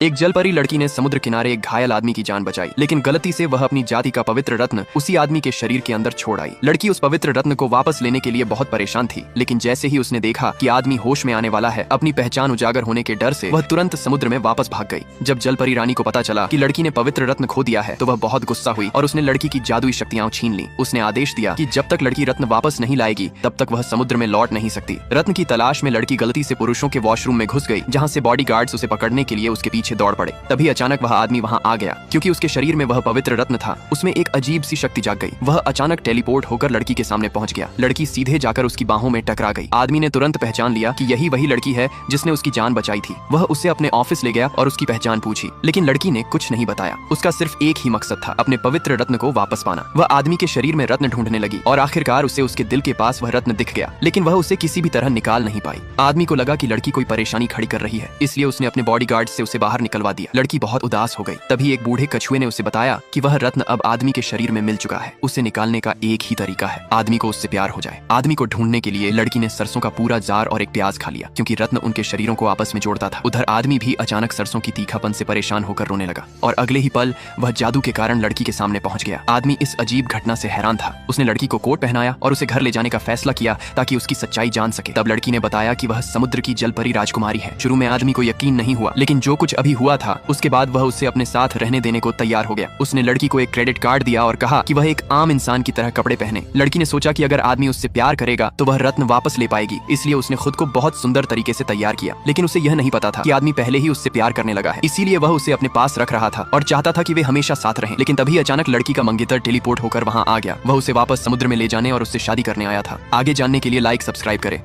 एक जलपरी लड़की ने समुद्र किनारे एक घायल आदमी की जान बचाई, लेकिन गलती से वह अपनी जाति का पवित्र रत्न उसी आदमी के शरीर के अंदर छोड़ आई। लड़की उस पवित्र रत्न को वापस लेने के लिए बहुत परेशान थी, लेकिन जैसे ही उसने देखा कि आदमी होश में आने वाला है, अपनी पहचान उजागर होने के डर से वह तुरंत समुद्र में वापस भाग गई। जब जलपरी रानी को पता चला कि लड़की ने पवित्र रत्न खो दिया है, तो वह बहुत गुस्सा हुई और उसने लड़की की जादुई शक्तियां छीन ली। उसने आदेश दिया कि जब तक लड़की रत्न वापस नहीं लाएगी, तब तक वह समुद्र में लौट नहीं सकती। रत्न की तलाश में लड़की गलती से पुरुषों के वॉशरूम में घुस गई, जहाँ से बॉडीगार्ड्स उसे पकड़ने के लिए उसके पीछे दौड़ पड़े। तभी अचानक वह आदमी वहां आ गया। क्योंकि उसके शरीर में वह पवित्र रत्न था, उसमें एक अजीब सी शक्ति जाग गई। वह अचानक टेलीपोर्ट होकर लड़की के सामने पहुंच गया। लड़की सीधे जाकर उसकी बाहों में टकरा गई। आदमी ने तुरंत पहचान लिया कि यही वही लड़की है जिसने उसकी जान बचाई थी। वह उसे अपने ऑफिस ले गया और उसकी पहचान पूछी, लेकिन लड़की ने कुछ नहीं बताया। उसका सिर्फ एक ही मकसद था, अपने पवित्र रत्न को वापस पाना। वह आदमी के शरीर में रत्न ढूंढने लगी और आखिरकार उसे उसके दिल के पास वह रत्न दिख गया, लेकिन वह उसे किसी भी तरह निकाल नहीं पाई। आदमी को लगा कि लड़की कोई परेशानी खड़ी कर रही है, इसलिए उसने अपने बॉडीगार्ड से उसे बाहर निकलवा दिया। लड़की बहुत उदास हो गई। तभी एक बूढ़े कछुए ने उसे बताया कि वह रत्न अब आदमी के शरीर में मिल चुका है। उसे निकालने का एक ही तरीका है, आदमी को उससे प्यार हो जाए। आदमी को ढूंढने के लिए लड़की ने सरसों का पूरा जार और एक प्याज खा लिया, क्योंकि रत्न उनके शरीरों को आपस में जोड़ता था। उधर आदमी भी अचानक सरसों की तीखापन से परेशान होकर रोने लगा और अगले ही पल वह जादू के कारण लड़की के सामने पहुंच गया। आदमी इस अजीब घटना से हैरान था। उसने लड़की को कोट पहनाया और उसे घर ले जाने का फैसला किया ताकि उसकी सच्चाई जान सके। तब लड़की ने बताया कि वह समुद्र की जलपरी राजकुमारी है। शुरू में आदमी को यकीन नहीं हुआ, लेकिन जो कुछ अभी हुआ था उसके बाद वह उसे अपने साथ रहने देने को तैयार हो गया। उसने लड़की को एक क्रेडिट कार्ड दिया और कहा कि वह एक आम इंसान की तरह कपड़े पहने। लड़की ने सोचा कि अगर आदमी उससे प्यार करेगा तो वह रत्न वापस ले पाएगी, इसलिए उसने खुद को बहुत सुंदर तरीके से तैयार किया। लेकिन उसे यह नहीं पता था कि आदमी पहले ही उससे प्यार करने लगा है, इसीलिए वह उसे अपने पास रख रहा था और चाहता था कि वे हमेशा साथ रहें। लेकिन तभी अचानक लड़की का मंगेतर टेलीपोर्ट होकर वहां आ गया। वह उसे वापस समुद्र में ले जाने और उससे शादी करने आया था। आगे जानने के लिए लाइक सब्सक्राइब करें।